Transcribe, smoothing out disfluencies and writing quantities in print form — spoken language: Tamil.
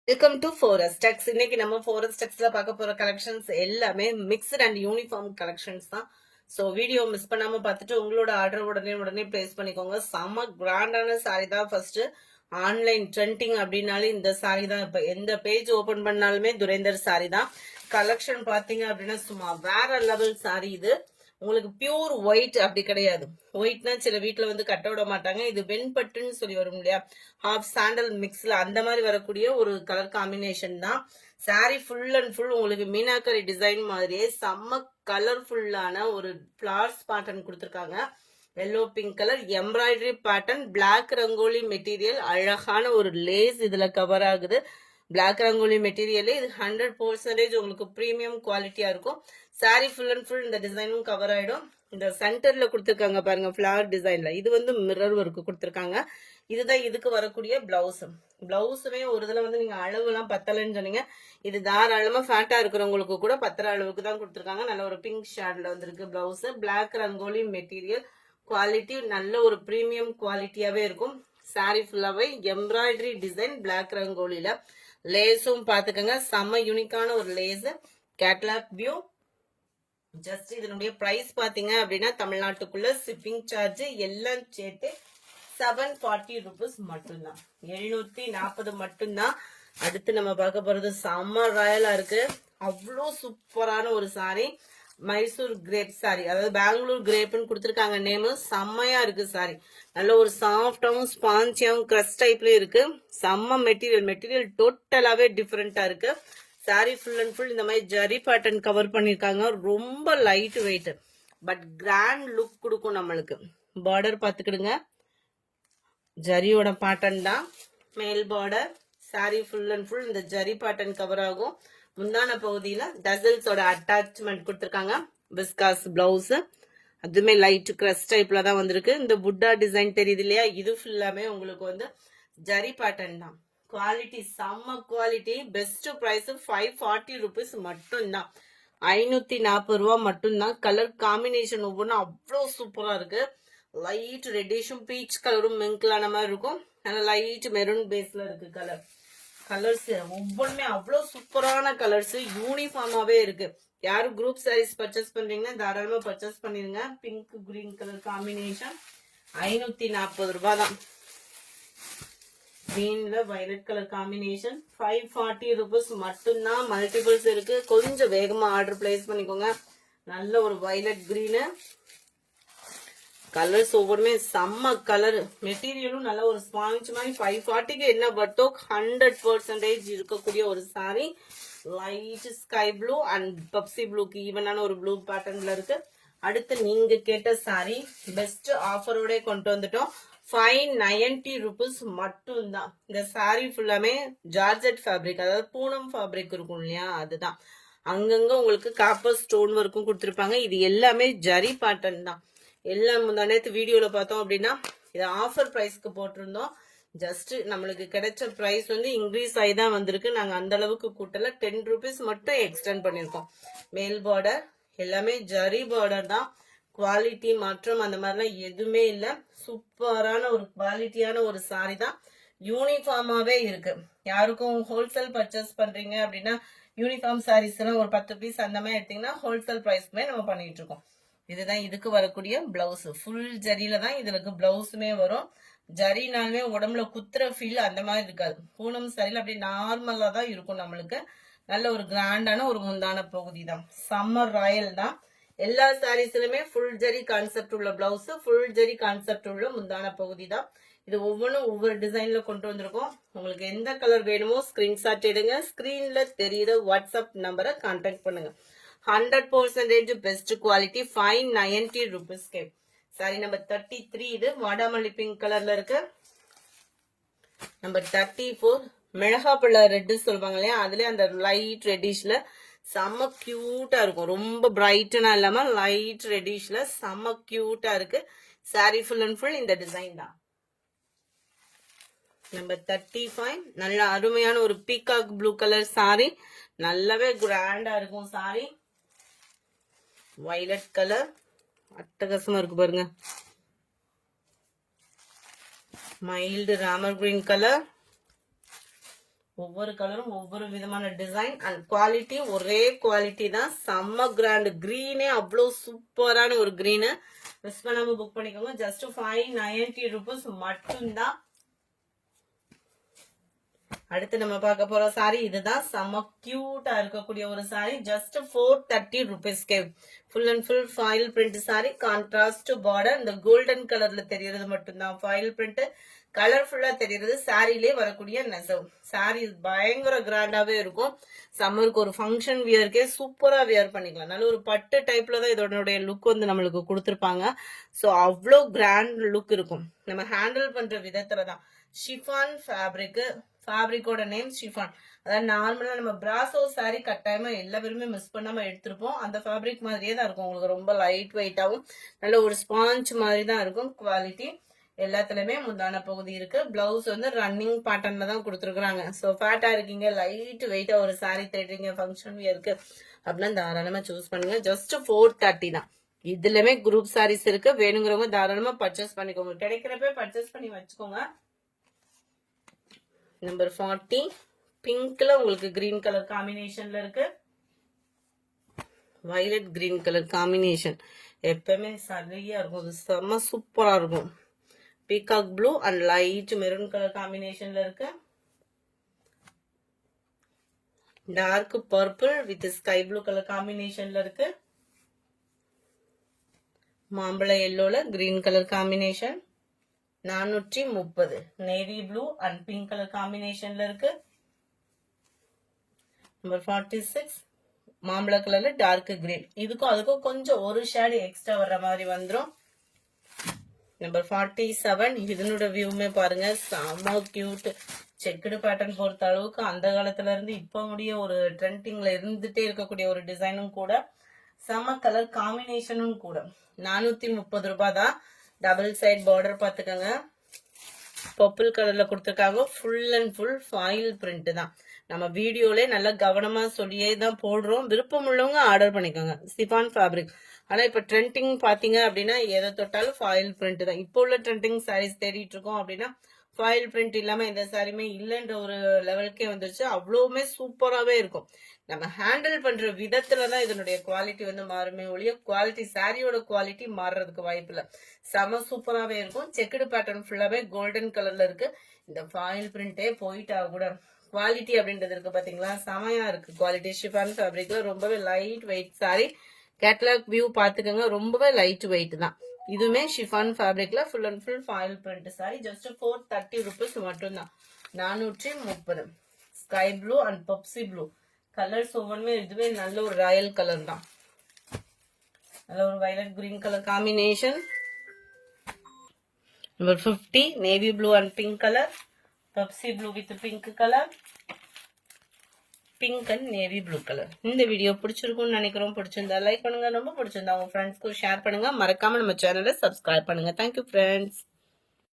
வெல்கம் டு ஃபோரஸ்ட் டெக்ஸ். இன்னைக்கு நம்ம ஃபோரஸ்ட் டெக்ஸ்ல பார்க்க போற கலெக்ஷன்ஸ் எல்லாமே மிக்ஸ்ட் அண்ட் யூனிஃபார்ம் கலெக்ஷன்ஸ் தான். ஸோ வீடியோ மிஸ் பண்ணாம பார்த்துட்டு உங்களோட ஆர்டர் உடனே பிளேஸ் பண்ணிக்கோங்க. செம்ம கிராண்டான சாரி தான். ஃபர்ஸ்ட் ஆன்லைன் ட்ரெண்டிங் அப்படின்னாலே இந்த சாரி தான். இப்போ எந்த பேஜ் ஓபன் பண்ணாலுமே துரைந்தர் சாரி தான். கலெக்ஷன் பாத்தீங்க அப்படின்னா சும்மா வேற லெவல் சாரி இது. உங்களுக்கு பியூர் ஒயிட் அப்படி கிடையாது. ஒயிட்னா சில வீட்டுல வந்து கட்ட விட மாட்டாங்க. இது வெண்பட்டுன்னு சொல்லி வரும் இல்லையா, ஹாஃப் சாண்டல் மிக்ஸ்ல அந்த மாதிரி வரக்கூடிய ஒரு கலர் காம்பினேஷன் தான். சாரி ஃபுல் அண்ட் ஃபுல் உங்களுக்கு மீனாக்கரி டிசைன் மாதிரியே செம்ம கலர்ஃபுல்லான ஒரு ஃபிளார்ஸ் பேட்டர்ன் கொடுத்துருக்காங்க. Yellow pink colour embroidery pattern, black rangoli material, அழகான ஒரு லேஸ் இதுல கவர் ஆகுது. பிளாக் ரங்கோலி மெட்டீரியல் இது 100% உங்களுக்கு ப்ரீமியம் குவாலிட்டியா இருக்கும். சாரி ஃபுல் அண்ட் ஃபுல் இந்த டிசைனும் கவர் ஆயிடும். இந்த சென்டர்ல கொடுத்துருக்காங்க பாருங்க ஃபிளவர் டிசைன்ல, இது வந்து மிரர் ஒர்க் கொடுத்துருக்காங்க. இதுதான் இதுக்கு வரக்கூடிய பிளவுஸ். பிளவுஸுமே ஒரு இதுல வந்து நீங்க அளவு எல்லாம் பத்தலன்னு சொன்னீங்க. இது தாராளமா ஃபேட்டா இருக்கிறவங்களுக்கு கூட பத்திர அளவுக்கு தான் கொடுத்துருக்காங்க. நல்ல ஒரு பிங்க் ஷேட்ல வந்திருக்கு blouse. Black rangoli material quality நல்ல ஒரு ப்ரீமியம் குவாலிட்டியாவே இருக்கும். சாரி ஃபுல்லாவே எம்ப்ராய்டரி டிசைன் பிளாக் ரங்கோலியில. லேஸும் பாத்துக்கோங்க, செம்ம யூனிக்கான ஒரு லேஸ். Catalogue view. ஜஸ்ட் இதனுடைய பிரைஸ் பாத்தீங்க அப்படின்னா தமிழ்நாட்டுக்குள்ள ஷிப்பிங் சார்ஜ் எல்லாம் சேர்த்து 740 rupees மட்டும்தான். 740 மட்டும்தான். அடுத்து நம்ம பார்க்க போறது செம்ம ராயலா இருக்கு. அவ்வளோ சூப்பரான ஒரு சாரி. மைசூர் கிரேப் சாரி, அதாவது பெங்களூர் கிரேப்னு கொடுத்துருக்காங்க நேமு. செம்மையா இருக்கு சாரி. நல்ல ஒரு சாஃப்டாவும் ஸ்பாஞ்சியாவும் கிரஸ் டைப்லயும் இருக்கு. செம்ம மெட்டீரியல் டோட்டலாவே டிஃப்ரெண்டா இருக்கு. சாரி ஃபுல் அண்ட் ஃபுல் இந்த மாதிரி ஜரி பேட்டர்ன் கவர் பண்ணிருக்காங்க. ரொம்ப light weight but grand look கொடுக்கும் நம்மளுக்கு. பார்டர் பாத்துக்கிடுங்க, ஜரியோட பேட்டர்ன் தான் மேல் border. Sari full and full இந்த ஜரி பேட்டர்ன் கவர் ஆகும். முந்தான பகுதியில டசல்ஸோட அட்டாச்மெண்ட் கொடுத்துருக்காங்க. விஸ்காஸ் பிளவுஸ், அதுமே லைட் கிரஸ் டைப்ல தான் வந்திருக்கு. இந்த புட்டா டிசைன் தெரியுது இல்லையா, இது ஃபுல்லாமே உங்களுக்கு வந்து ஜரி பேட்டர்ன் தான். குவாலிட்டி செம்ம குவாலிட்டி. பெஸ்ட் பிரைஸ் 540 rupees மட்டும்தான். 540 ரூபா மட்டும்தான். கலர் காம்பினேஷன் ஒவ்வொன்றும் அவ்வளோ சூப்பரா இருக்கு. லைட் ரெட்டிஷும் பீச் கலரும் மிங்கிளான மாதிரி இருக்கும். நல்ல லைட் மெரூன் பேஸ்ல இருக்கு கலர். கலர்ஸ் ஒவ்வொன்றுமே அவ்வளோ சூப்பரான கலர்ஸ், யூனிஃபார்மாவே இருக்கு. யாரும் குரூப் சாரீஸ் பர்ச்சேஸ் பண்றீங்கன்னா தாராளமா பர்ச்சேஸ் பண்ணிருங்க. பிங்க் கிரீன் கலர் காம்பினேஷன் 540 ரூபாய் தான். கிரீன்ல வயலட் கலர் காம்பினேஷன் 540 rupees மட்டும்தான். மல்டிபிள்ஸ் இருக்கு. கொஞ்சம் வேகமா ஆர்டர் பிளேஸ் பண்ணிக்கோங்க. நல்ல ஒரு வயலட் கிரீனு. கலர்ஸ் ஒவ்வொருமே செம்ம கலர். மெட்டீரியலும் நல்ல ஒரு ஸ்பாஞ்ச் மாதிரி. 540க்கு என்ன பட்டோ 100% இருக்கக்கூடிய ஒரு sari. Light sky blue and Pepsi ப்ளூக்கு ஈவனான ஒரு ப்ளூ பேட்டர்ன்ல இருக்கு. அடுத்து நீங்க கேட்ட சாரி பெஸ்ட் ஆஃபரோட கொண்டு வந்துட்டோம். 590 rupees மட்டும்தான். இந்த சாரி ஃபுல்லாமே ஜார்ஜெட் ஃபேப்ரிக், அதாவது பூனம் ஃபேப்ரிக் இருக்கும் இல்லையா, அதுதான். அங்கங்க உங்களுக்கு காப்பர் ஸ்டோன் ஒர்க்கும் கொடுத்துருப்பாங்க. இது எல்லாமே ஜரி பேட்டர்ன் தான். எல்லாம் முந்தானத்து வீடியோல பார்த்தோம் அப்படின்னா இது ஆஃபர் பிரைஸ்க்கு போட்டிருந்தோம். ஜஸ்ட் நம்மளுக்கு கிடைச்ச பிரைஸ் வந்து இன்க்ரீஸ் ஆகி தான் வந்திருக்கு. நாங்க அந்த அளவுக்கு கூட்டல. 10 rupees மட்டும் எக்ஸ்டெண்ட் பண்ணிருக்கோம். மேல் பார்டர் எல்லாமே ஜரி பார்டர் தான். குவாலிட்டி மாற்றம் அந்த மாதிரிலாம் எதுவுமே இல்லை. சூப்பரான ஒரு குவாலிட்டியான ஒரு சாரி தான். யூனிஃபார்மாவே இருக்கு. யாருக்கும் ஹோல்சேல் பர்ச்சேஸ் பண்றீங்க அப்படின்னா யூனிஃபார்ம் சாரீஸ் எல்லாம் ஒரு 10 பீஸ் அந்த மாதிரி எடுத்தீங்கன்னா ஹோல்சேல் பிரைஸ்க்குமே நம்ம பண்ணிட்டு இருக்கோம். இதுதான் இதுக்கு வரக்கூடிய பிளவுஸ். ஃபுல் ஜரியில தான் இதுக்கு பிளவுஸுமே வரும். ஜரினாலுமே உடம்புல குத்துற ஃபீல் அந்த மாதிரி இருக்காது. பூனம் சரியில அப்படியே நார்மலா தான் இருக்கும் நம்மளுக்கு. நல்ல ஒரு கிராண்டான ஒரு முந்தான பகுதி தான். சம்மர் ராயல் தான். எல்லா சாரீஸ்லுமே ஃபுல் ஜரி கான்செப்ட் உள்ள பிளவுஸ், ஃபுல் ஜரி கான்செப்ட் உள்ள முந்தான பகுதி தான். இது ஒவ்வொன்றும் ஒவ்வொரு டிசைன்ல கொண்டு வந்திருக்கோம். உங்களுக்கு எந்த கலர் வேணுமோ ஸ்கிரீன்ஷாட் எடுங்க. ஸ்கிரீன்ல தெரியுற வாட்ஸ்அப் நம்பரை கான்டாக்ட் பண்ணுங்க. 100% best quality. 590 rupees. Sorry number 33. இது வாடாமல்லி பிங்க் கலர்ல இருக்கு. நம்பர் 34 மிளகாப்பழ ரெட் சொல்லுவாங்க இல்லையா, அதுல அந்த லைட் ரெட்டிஷ்ல செம்ம கியூட்டா இருக்கும். ரொம்ப பிரைட்டனா இல்லாம லைட் ரெட்டிஷ்ல செம்ம கியூட்டா இருக்கு. சாரி ஃபுல் அண்ட் ஃபுல் இந்த டிசைன் தான். நம்பர் 35 நல்ல அருமையான ஒரு பீகாக் ப்ளூ கலர் சாரி. நல்லாவே கிராண்டா இருக்கும் சாரி. வயலட் கலர் அட்டகாசமா இருக்கு பாருங்க. மைல்டு ராமர் கிரீன் கலர், ஒவ்வொரு கலரும் ஒவ்வொரு விதமான டிசைன் அண்ட் குவாலிட்டி ஒரே குவாலிட்டி தான். செம்ம கிராண்ட். கிரீனே அவ்வளோ சூப்பரான ஒரு கிரீனு. மிஸ் பண்ணாம புக் பண்ணிக்கோங்க. ஜஸ்ட் 590 rupees மட்டும்தான். அடுத்து நம்ம பார்க்க போற சாரி இதுதான். செம்ம கியூட்டா இருக்கக்கூடிய ஒரு சாரி. ஜஸ்ட் 430 rupeesக்கு full and full foil print sari. Contrast border. இந்த கோல்டன் கலர்ல தெரியறது மட்டும்தான் ஃபாயில் பிரிண்ட். கலர்ஃபுல்லா தெரியுது. சாரிலே வரக்கூடிய நெசவு. சாரி பயங்கர கிராண்டாவே இருக்கும். சம்மருக்கு ஒரு ஃபங்க்ஷன் வியர்க்கே சூப்பரா வியர் பண்ணிக்கலாம். நல்ல ஒரு பட்டு டைப்ல தான் இதோட லுக் வந்து நம்மளுக்கு கொடுத்துருப்பாங்க. ஸோ அவ்வளோ கிராண்ட் லுக் இருக்கும். நம்ம ஹேண்டில் பண்ற விதத்துல தான். Chiffon fabric. ஃபேப்ரிக்கோட நேம் ஷிஃபான். அதாவது நார்மலா நம்ம பிராசோ சாரி கட்டாயமா எல்லா பேருமே மிஸ் பண்ணாம எடுத்திருப்போம். அந்த ஃபேப்ரிக் மாதிரியே தான் இருக்கும். உங்களுக்கு ரொம்ப லைட் வெயிட்டாவும் நல்ல ஒரு ஸ்பாஞ்ச் மாதிரி தான் இருக்கும். குவாலிட்டி எல்லாத்துலயுமே முந்தான பகுதி இருக்கு. பிளவுஸ் வந்து ரன்னிங் பேட்டர்ன்ல தான் கொடுத்துருக்காங்க. ஸோ ஃபேட்டா இருக்கீங்க, லைட் வெயிட்டா ஒரு சாரி தேடுறீங்க, ஃபங்க்ஷன் இருக்கு அப்படின்னா தாராளமா சூஸ் பண்ணுங்க. ஜஸ்ட் 430 தான். இதுலயுமே குரூப் சாரீஸ் இருக்கு. வேணுங்கிறவங்க தாராளமா பர்ச்சேஸ் பண்ணிக்கோங்க. கிடைக்கிறப்ப பர்ச்சேஸ் பண்ணி வச்சுக்கோங்க. நம்பர் 40 பிங்க்ல உங்களுக்கு கிரீன் கலர் காம்பினேஷன்ல இருக்கு. வயலட் கிரீன் கலர் காம்பினேஷன் எப்பவுமே சரியா இருக்கும். செம்ம சூப்பரா இருக்கும். Peacock blue and light maroon colour காம்பினேஷன்ல இருக்கு. Dark purple with sky blue colour காம்பினேஷன்ல இருக்கு. மாம்பழ எல்லோல green colour combination. 430. Navy blue and pink colour காம்பினேஷன்ல இருக்கு. நம்பர் 46 மாம்பழ கலர்ல டார்க் கிரீன். இதுக்கும் அதுக்கும் கொஞ்சம் ஒரு ஷேடு எக்ஸ்ட்ரா வர்ற மாதிரி வந்துடும். நம்பர் 47 இதனோட வியூமே பாருங்க. செம்ம கியூட். செக்குடு பேட்டர்ன் பொறுத்த அளவுக்கு அந்த காலத்துல இருந்து இப்ப முடிய ஒரு ட்ரெண்டிங்ல இருந்துட்டே இருக்கக்கூடிய ஒரு டிசைனும் கூட. செம்ம கலர் காம்பினேஷனும் கூட. 430 ரூபாய் தான். டபுள் சைட் பார்டர் பார்த்துக்கோங்க. பர்பிள் கலர்ல கொடுத்துருக்காங்க. Full and full foil print தான். நம்ம வீடியோல நல்லா கவனமா சொல்லியே தான் போடுறோம். விருப்பம் உள்ளவங்க ஆர்டர் பண்ணிக்கோங்க. Chiffon fabric. ஆனா இப்ப ட்ரெண்டிங் பாத்தீங்க அப்படின்னா எதை தொட்டாலும் ஃபாயில் பிரிண்ட் தான். இப்போ உள்ள ட்ரெண்டிங் சாரீஸ் தேடிட்டு இருக்கோம் அப்படின்னா ஃபாயில் பிரிண்ட் இல்லாம எந்த சாரியுமே இல்லைன்ற ஒரு லெவலுக்கே வந்துருச்சு. அவ்வளவுமே சூப்பராகவே இருக்கும். நம்ம ஹேண்டில் பண்ற விதத்துலதான் இதனுடைய குவாலிட்டி வந்து மாறுமே ஒழிய குவாலிட்டி சாரியோட குவாலிட்டி மாறுறதுக்கு வாய்ப்பு இல்லை. செம சூப்பராகவே இருக்கும். செக்குடு பேட்டர்ன் ஃபுல்லாவே கோல்டன் கலர்ல இருக்கு. இந்த ஃபாயில் பிரிண்டே போயிட்டா கூட குவாலிட்டி அப்படின்றது இருக்கு பாத்தீங்களா, செமையா இருக்கு. குவாலிட்டி ஷிஃபான் ஃபேப்ரிக்ல ரொம்பவே light weight sari. Catalogue view பாத்துக்கோங்க. ரொம்பவே லைட் வெயிட் தான். இதுவுமே ஷிஃபான் ஃபேப்ரிக்ல full and full foil print sari. Just 430 rupees மட்டும்தான். 430. Sky blue and Pepsi blue colours ஒவ்வொன்றுமே. இதுவே நல்ல ஒரு ராயல் கலர் தான். நல்ல ஒரு violet green colour combination. Number 50 navy blue and pink colour. Pepsi blue with pink colour. Pink and navy blue colour. இந்த வீடியோ பிடிச்சிருக்கும்னு நினைக்கிறோம். பிடிச்சிருந்தா லைக் பண்ணுங்க. ரொம்ப பிடிச்சிருந்தா உங்க ஃப்ரெண்ட்ஸ்க்கு ஷேர் பண்ணுங்க. மறக்காம நம்ம சேனலை சப்ஸ்கிரைப் பண்ணுங்க. Thank you friends.